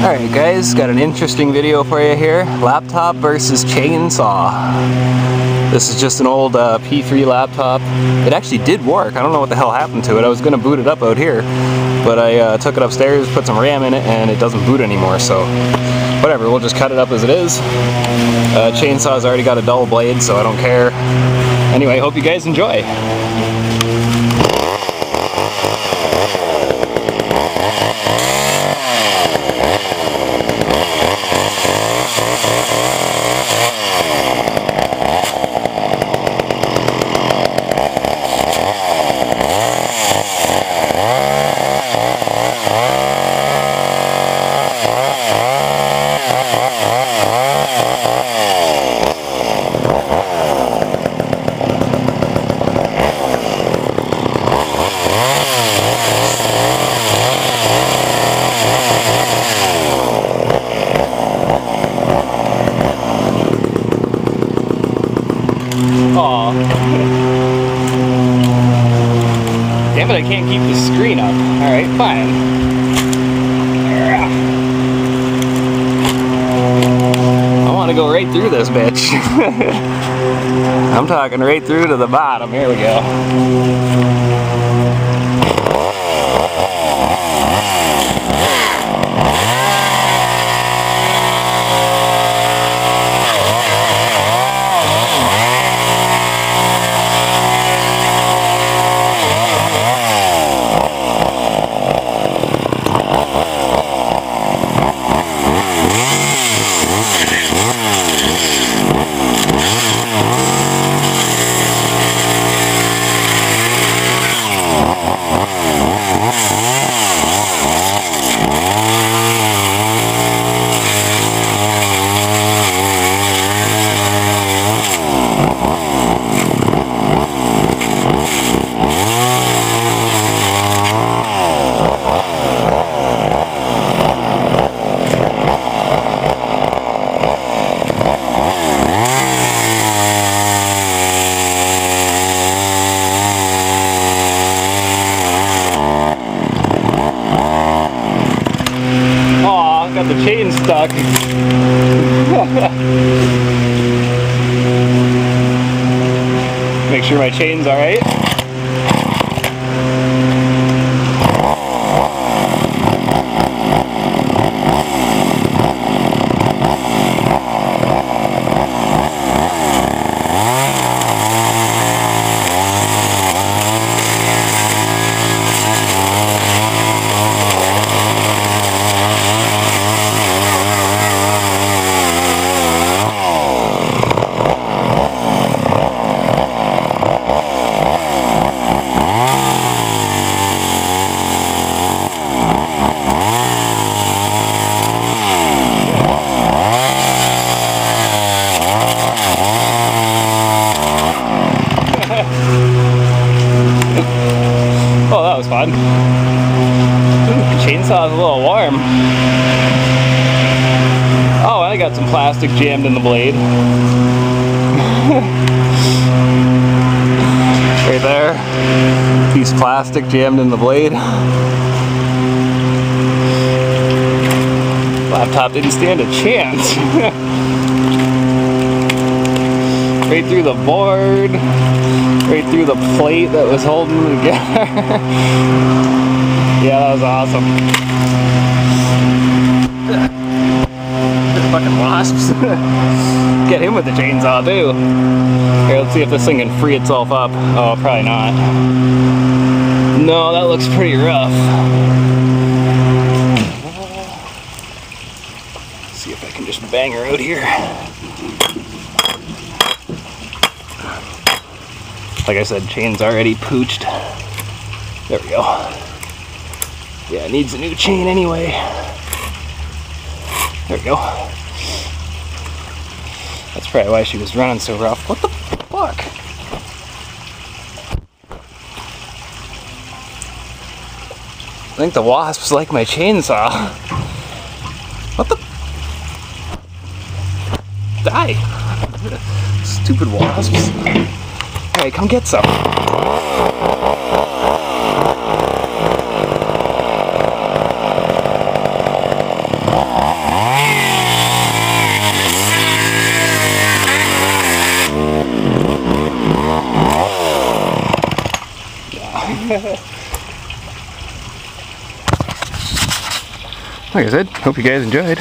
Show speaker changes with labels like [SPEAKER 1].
[SPEAKER 1] Alright guys, got an interesting video for you here. Laptop versus chainsaw. This is just an old P3 laptop. It actually did work. I don't know what the hell happened to it. I was going to boot it up out here, but I took it upstairs, put some RAM in it, and it doesn't boot anymore, so whatever, we'll just cut it up as it is. Chainsaw's already got a dull blade, so I don't care. Anyway, hope you guys enjoy. Aw. Damn it, I can't keep the screen up. Alright, fine. I want to go right through this bitch. I'm talking right through to the bottom. Here we go. Got the chain stuck. Make sure my chain's alright. Oh, that was fun. The chainsaw's a little warm. Oh, and I got some plastic jammed in the blade. Right there. Piece of plastic jammed in the blade. Laptop didn't stand a chance. Right through the board, right through the plate that was holding it together. Yeah, that was awesome. Fucking wasps. Get him with the chainsaw too. Here, let's see if this thing can free itself up. Oh, probably not. No, that looks pretty rough. Let's see if I can just bang her out here. Like I said, chain's already pooched. There we go. Yeah, it needs a new chain anyway. There we go. That's probably why she was running so rough. What the fuck? I think the wasps like my chainsaw. What the? Die. Stupid wasps. Alright, come get some. Like I said, hope you guys enjoyed.